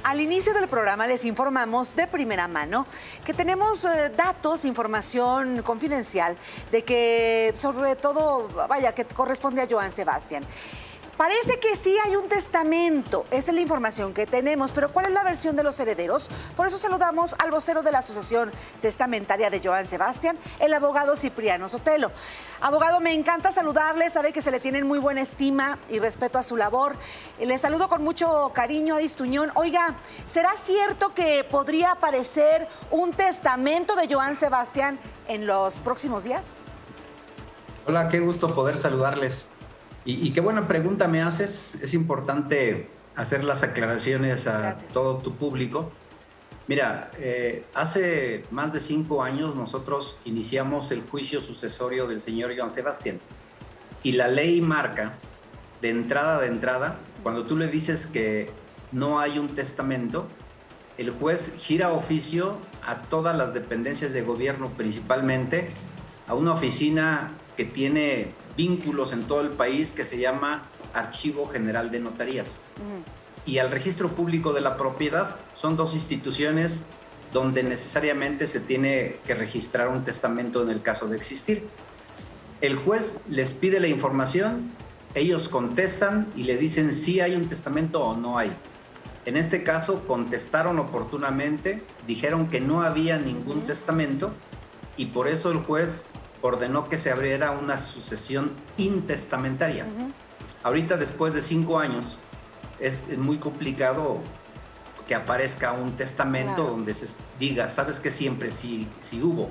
Al inicio del programa les informamos de primera mano que tenemos datos, información confidencial de que, sobre todo, vaya, que corresponde a Johann Sebastian. Parece que sí hay un testamento, esa es la información que tenemos, pero ¿cuál es la versión de los herederos? Por eso saludamos al vocero de la Asociación Testamentaria de Johann Sebastian, el abogado Cipriano Sotelo. Abogado, me encanta saludarle, sabe que se le tienen muy buena estima y respeto a su labor. Le saludo con mucho cariño, Adis Tuñón. Oiga, ¿será cierto que podría aparecer un testamento de Johann Sebastian en los próximos días? Hola, qué gusto poder saludarles. Y qué buena pregunta me haces. Es importante hacer las aclaraciones a todo tu público. Mira, hace más de 5 años nosotros iniciamos el juicio sucesorio del señor Johann Sebastian. Y la ley marca, de entrada, cuando tú le dices que no hay un testamento, el juez gira oficio a todas las dependencias de gobierno, principalmente a una oficina que tiene vínculos en todo el país que se llama Archivo General de Notarías. Y al Registro Público de la Propiedad. Son dos instituciones donde necesariamente se tiene que registrar un testamento en el caso de existir. El juez les pide la información, ellos contestan y le dicen si hay un testamento o no hay. En este caso contestaron oportunamente, dijeron que no había ningún testamento y por eso el juez ordenó que se abriera una sucesión intestamentaria. Ahorita, después de 5 años, es muy complicado que aparezca un testamento donde se diga, sabes que siempre sí hubo.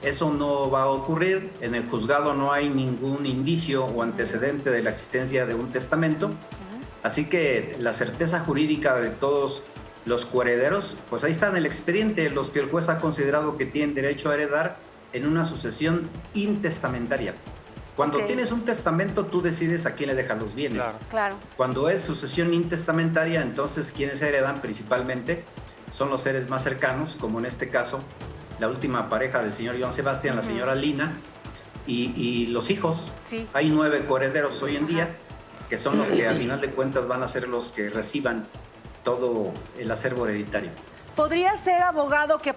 Eso no va a ocurrir. En el juzgado no hay ningún indicio o antecedente de la existencia de un testamento. Así que la certeza jurídica de todos los coherederos, pues ahí está en el expediente, los que el juez ha considerado que tienen derecho a heredar en una sucesión intestamentaria. Cuando tienes un testamento, tú decides a quién le dejas los bienes. Claro. Cuando es sucesión intestamentaria, entonces quienes heredan principalmente son los seres más cercanos, como en este caso la última pareja del señor Johann Sebastian, la señora Lina, y los hijos. Hay 9 coherederos hoy en día, que son los que al final de cuentas van a ser los que reciban todo el acervo hereditario. ¿Podría ser, abogado, que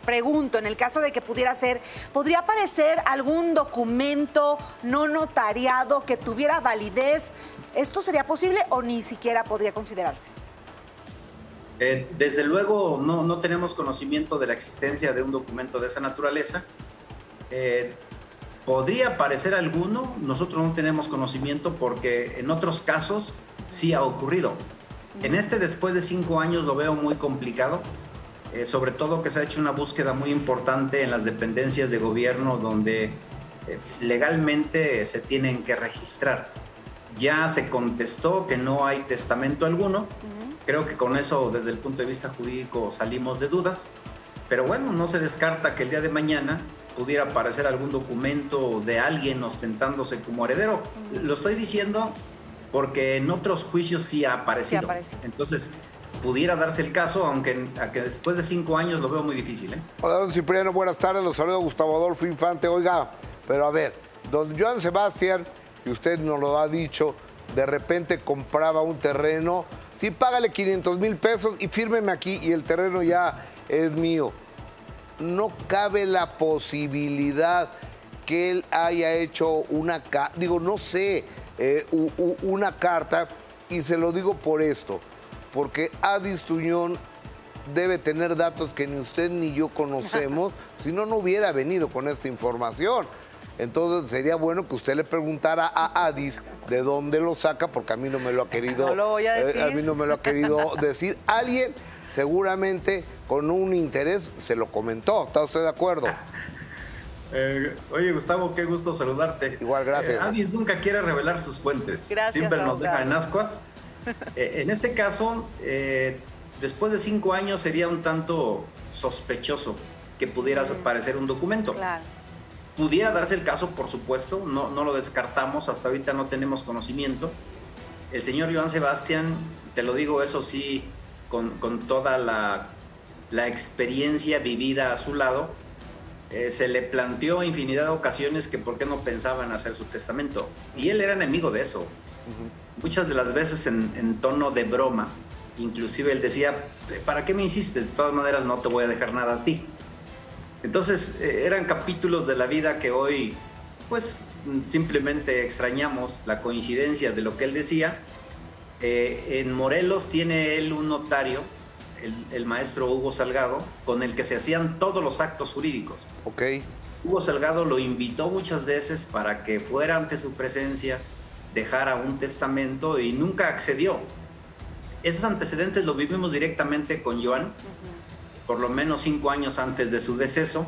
pregunto, en el caso de que pudiera ser, ¿podría aparecer algún documento no notariado que tuviera validez? ¿Esto sería posible o ni siquiera podría considerarse? Desde luego no tenemos conocimiento de la existencia de un documento de esa naturaleza. ¿Podría aparecer alguno? Nosotros no tenemos conocimiento porque en otros casos sí ha ocurrido. En este, después de 5 años, lo veo muy complicado, sobre todo que se ha hecho una búsqueda muy importante en las dependencias de gobierno donde legalmente se tienen que registrar. Ya se contestó que no hay testamento alguno. Creo que con eso, desde el punto de vista jurídico, salimos de dudas. Pero bueno, no se descarta que el día de mañana pudiera aparecer algún documento de alguien ostentándose como heredero. Lo estoy diciendo porque en otros juicios sí ha aparecido. Entonces, pudiera darse el caso, aunque después de 5 años lo veo muy difícil. Hola, don Cipriano, buenas tardes. Los saludo Gustavo Adolfo Infante. Oiga, pero a ver, don Johann Sebastian, y usted nos lo ha dicho, de repente compraba un terreno, sí, págale 500,000 pesos y fírmeme aquí y el terreno ya es mío. No cabe la posibilidad que él haya hecho una carta, una carta, y se lo digo por esto, porque Adis Tuñón debe tener datos que ni usted ni yo conocemos, si no, no hubiera venido con esta información. Entonces sería bueno que usted le preguntara a Adis de dónde lo saca, porque a mí no me lo ha querido, no lo voy a decir. A mí no me lo ha querido decir. Alguien seguramente con un interés se lo comentó. ¿Está usted de acuerdo? Oye, Gustavo, qué gusto saludarte. Igual, gracias. Adis nunca quiere revelar sus fuentes. Gracias, siempre nos abogado. deja en ascuas. En este caso, después de 5 años sería un tanto sospechoso que pudiera aparecer un documento. Claro. Pudiera darse el caso, por supuesto, no lo descartamos, hasta ahorita no tenemos conocimiento. El señor Johann Sebastian, te lo digo, eso sí, con toda la experiencia vivida a su lado, se le planteó infinidad de ocasiones que por qué no pensaba en hacer su testamento. Y él era enemigo de eso. Muchas de las veces en tono de broma. inclusive él decía, ¿para qué me insistes? De todas maneras no te voy a dejar nada a ti. Entonces eran capítulos de la vida que hoy pues simplemente extrañamos la coincidencia de lo que él decía. En Morelos tiene él un notario, el maestro Hugo Salgado, con el que se hacían todos los actos jurídicos. Ok. Hugo Salgado lo invitó muchas veces para que fuera ante su presencia, dejara un testamento y nunca accedió. Esos antecedentes los vivimos directamente con Joan, por lo menos 5 años antes de su deceso.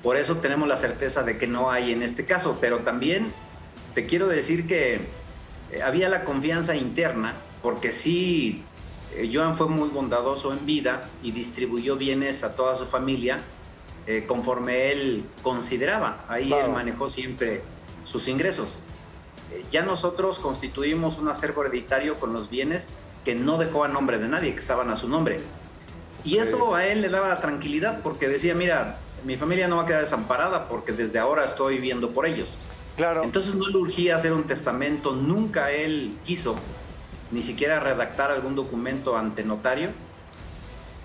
Por eso tenemos la certeza de que no hay en este caso, pero también te quiero decir que había la confianza interna, porque sí, Joan fue muy bondadoso en vida y distribuyó bienes a toda su familia conforme él consideraba. Ahí claro. Él manejó siempre sus ingresos. Ya nosotros constituimos un acervo hereditario con los bienes que no dejó a nombre de nadie, que estaban a su nombre. Y eso a él le daba la tranquilidad, porque decía, mira, mi familia no va a quedar desamparada porque desde ahora estoy viendo por ellos. Claro. Entonces no le urgía hacer un testamento, nunca él quiso ni siquiera redactar algún documento ante notario.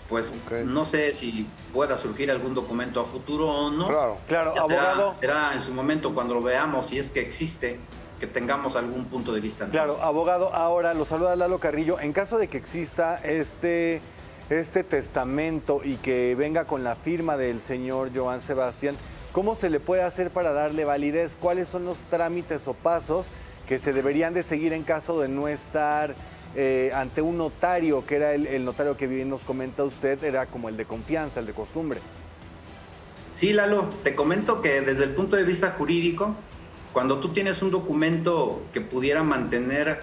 Pues no sé si pueda surgir algún documento a futuro o no. Claro, claro, abogado. Será en su momento cuando lo veamos, si es que existe, que tengamos algún punto de vista. Claro, entonces. Abogado, ahora lo saluda Lalo Carrillo. En caso de que exista este testamento y que venga con la firma del señor Joan Sebastián, ¿cómo se le puede hacer para darle validez? ¿Cuáles son los trámites o pasos que se deberían de seguir en caso de no estar ante un notario, que era el notario que bien nos comenta usted, era como el de confianza, el de costumbre? Sí, Lalo, te comento que desde el punto de vista jurídico, cuando tú tienes un documento que pudiera mantener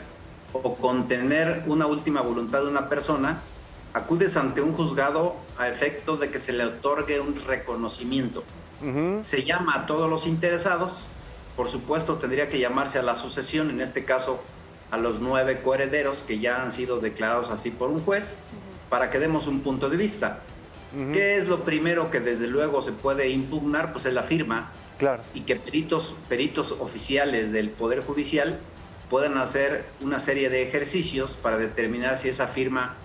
o contener una última voluntad de una persona, acudes ante un juzgado a efecto de que se le otorgue un reconocimiento. Se llama a todos los interesados, por supuesto tendría que llamarse a la sucesión, en este caso a los 9 coherederos que ya han sido declarados así por un juez, para que demos un punto de vista. ¿Qué es lo primero que desde luego se puede impugnar? Pues es la firma. Claro. Y que peritos oficiales del Poder Judicial puedan hacer una serie de ejercicios para determinar si esa firma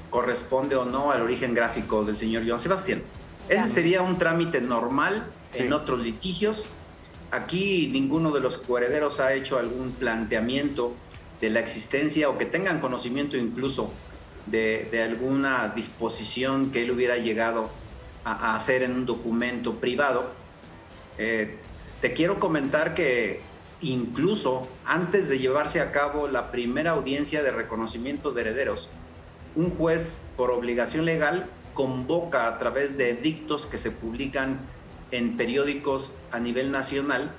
corresponde o no al origen gráfico del señor Joan Sebastián. Ese sería un trámite normal en otros litigios. Aquí ninguno de los coherederos ha hecho algún planteamiento de la existencia o que tengan conocimiento incluso de alguna disposición que él hubiera llegado a hacer en un documento privado. Te quiero comentar que incluso antes de llevarse a cabo la primera audiencia de reconocimiento de herederos, un juez, por obligación legal, convoca a través de edictos que se publican en periódicos a nivel nacional,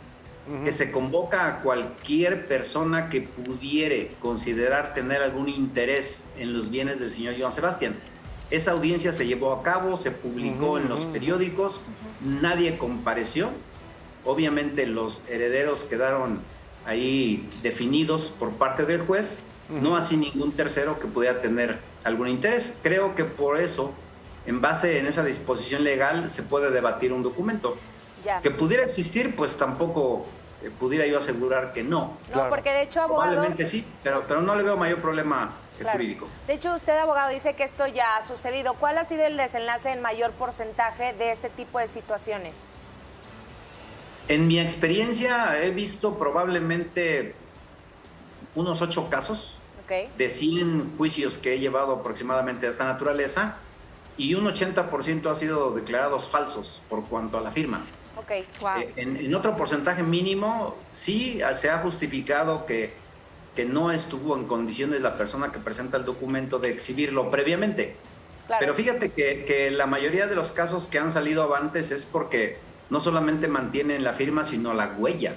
que se convoca a cualquier persona que pudiere considerar tener algún interés en los bienes del señor Joan Sebastián. Esa audiencia se llevó a cabo, se publicó en los periódicos, nadie compareció. Obviamente los herederos quedaron ahí definidos por parte del juez, no así ningún tercero que pudiera tener algún interés. Creo que por eso, en base en esa disposición legal, se puede debatir un documento. Ya. Que pudiera existir, pues tampoco pudiera yo asegurar que no. No, porque de hecho, abogado... Probablemente sí, pero no le veo mayor problema jurídico. De hecho, usted, abogado, dice que esto ya ha sucedido. ¿Cuál ha sido el desenlace en mayor porcentaje de este tipo de situaciones? En mi experiencia he visto probablemente unos 8 casos de 100 juicios que he llevado aproximadamente de esta naturaleza, y un 80% ha sido declarados falsos por cuanto a la firma. Wow. En otro porcentaje mínimo sí se ha justificado que no estuvo en condiciones la persona que presenta el documento de exhibirlo previamente. Claro. Pero fíjate que la mayoría de los casos que han salido avantes es porque no solamente mantienen la firma, sino la huella.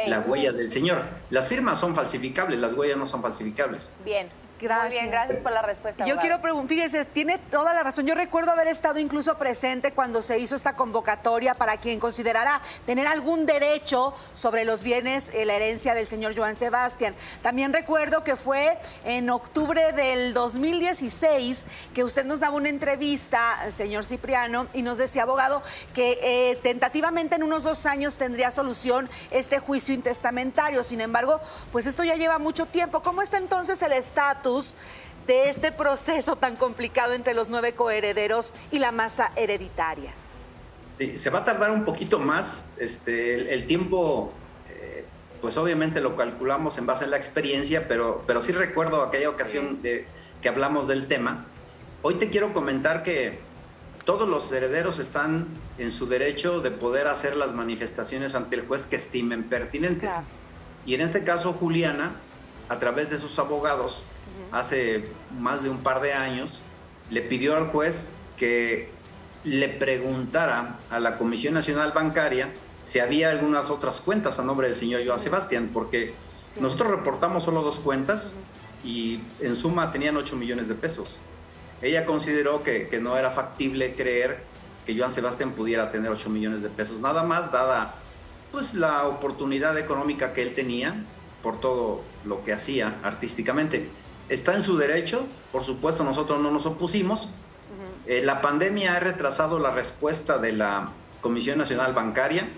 La huella del señor. Las firmas son falsificables, las huellas no son falsificables. Bien. Gracias. Muy bien, gracias por la respuesta. Yo quiero preguntar, fíjese, tiene toda la razón. Yo recuerdo haber estado incluso presente cuando se hizo esta convocatoria para quien considerara tener algún derecho sobre los bienes, la herencia del señor Joan Sebastián. También recuerdo que fue en octubre del 2016 que usted nos daba una entrevista, señor Cipriano, y nos decía, abogado, que tentativamente en unos 2 años tendría solución este juicio intestamentario. Sin embargo, pues esto ya lleva mucho tiempo. ¿Cómo está entonces el estatus de este proceso tan complicado entre los 9 coherederos y la masa hereditaria? Sí, se va a tardar un poquito más. El tiempo, pues obviamente lo calculamos en base a la experiencia, pero sí recuerdo aquella ocasión que hablamos del tema. Hoy te quiero comentar que todos los herederos están en su derecho de poder hacer las manifestaciones ante el juez que estimen pertinentes. Claro. Y en este caso, Juliana, a través de sus abogados, hace más de un par de años, le pidió al juez que le preguntara a la Comisión Nacional Bancaria si había algunas otras cuentas a nombre del señor Joan Sebastián, porque nosotros reportamos solo 2 cuentas y en suma tenían 8 millones de pesos. Ella consideró que no era factible creer que Joan Sebastián pudiera tener 8 millones de pesos nada más, dada pues la oportunidad económica que él tenía por todo lo que hacía artísticamente. Está en su derecho, por supuesto nosotros no nos opusimos. La pandemia ha retrasado la respuesta de la Comisión Nacional Bancaria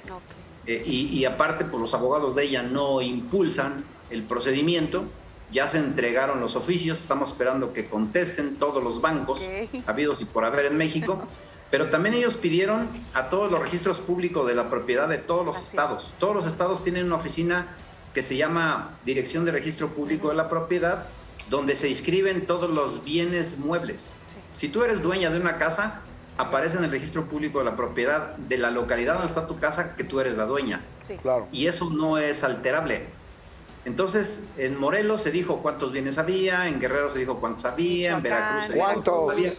y aparte pues, los abogados de ella no impulsan el procedimiento. Ya se entregaron los oficios, estamos esperando que contesten todos los bancos habidos y por haber en México, pero también ellos pidieron a todos los registros públicos de la propiedad de todos los estados. Todos los estados tienen una oficina que se llama Dirección de Registro Público de la Propiedad, donde se inscriben todos los bienes muebles. Si tú eres dueña de una casa, aparece en el registro público de la propiedad de la localidad donde está tu casa que tú eres la dueña. Claro. Y eso no es alterable. Entonces, en Morelos se dijo cuántos bienes había, en Guerrero se dijo cuántos había, en Veracruz se dijo cuántos había.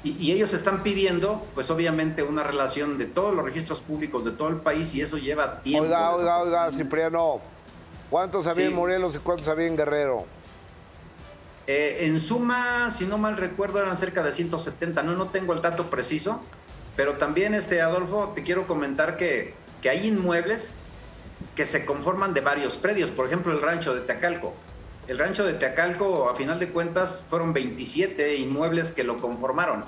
Y ellos están pidiendo, pues obviamente, una relación de todos los registros públicos de todo el país y eso lleva tiempo. Oiga, Cipriano, ¿cuántos había en Morelos y cuántos había en Guerrero? En suma, si no mal recuerdo, eran cerca de 170. No tengo el dato preciso, pero también, Adolfo, te quiero comentar que hay inmuebles que se conforman de varios predios. Por ejemplo, el rancho de Teacalco. El rancho de Teacalco, a final de cuentas, fueron 27 inmuebles que lo conformaron.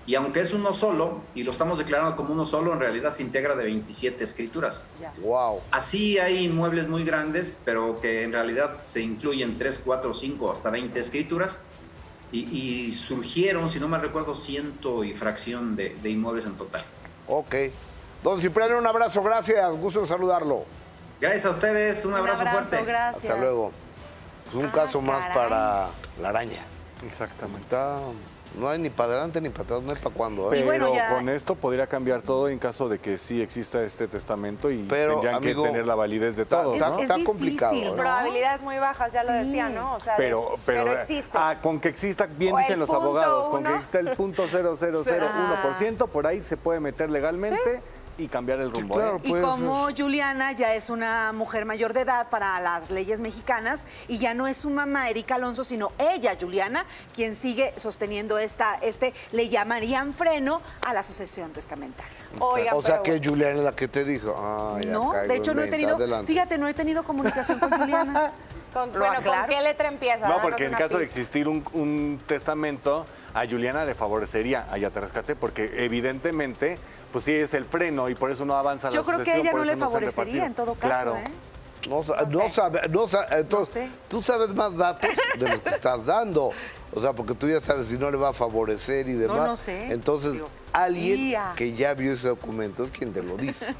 Y aunque es uno solo, y lo estamos declarando como uno solo, en realidad se integra de 27 escrituras. Wow. Así hay inmuebles muy grandes, pero que en realidad se incluyen 3, 4, 5, hasta 20 escrituras. Y surgieron, si no me recuerdo, 100 y fracción de inmuebles en total. Ok. Don Cipriano, un abrazo, gracias. Gusto en saludarlo. Gracias a ustedes, un abrazo fuerte. Gracias. Hasta luego. Pues un caso más para la araña. Exactamente. No hay ni para adelante ni para atrás, no hay para cuándo. Pero bueno, con esto podría cambiar todo en caso de que sí exista este testamento y pero, tendrían amigo, que tener la validez de todos, ¿no? Está difícil, complicado. ¿no? Probabilidades muy bajas, ya lo decía, ¿no? O sea, Pero existe. Con que exista, bien O dicen el los punto abogados, con que uno. exista el .0001%, por ahí se puede meter legalmente y cambiar el rumbo. claro. Y Puede como Juliana ya es una mujer mayor de edad para las leyes mexicanas y ya no es su mamá Erika Alonso, sino ella, Juliana, quien sigue sosteniendo le llamarían freno a la sucesión testamentaria. Oigan, O sea pero- que Juliana es la que te dijo. Ya No, caigo de hecho en no he venta. tenido, Adelante. fíjate, no he tenido comunicación con Juliana. ¿con Lo aclaro. qué letra empieza? No, Danos porque en una caso de pista. existir un testamento, a Juliana le favorecería a Ya Te Rescaté, porque evidentemente, pues sí es el freno y por eso no avanza la Yo creo que sucesión, ella por no eso le se han favorecería repartido. en todo caso, Claro. ¿eh? No sabe. Entonces, sé. tú sabes más datos de los que estás dando. O sea, porque tú ya sabes si no le va a favorecer y demás. No sé. Entonces, Digo, alguien tía. que ya vio ese documento es quien te lo dice.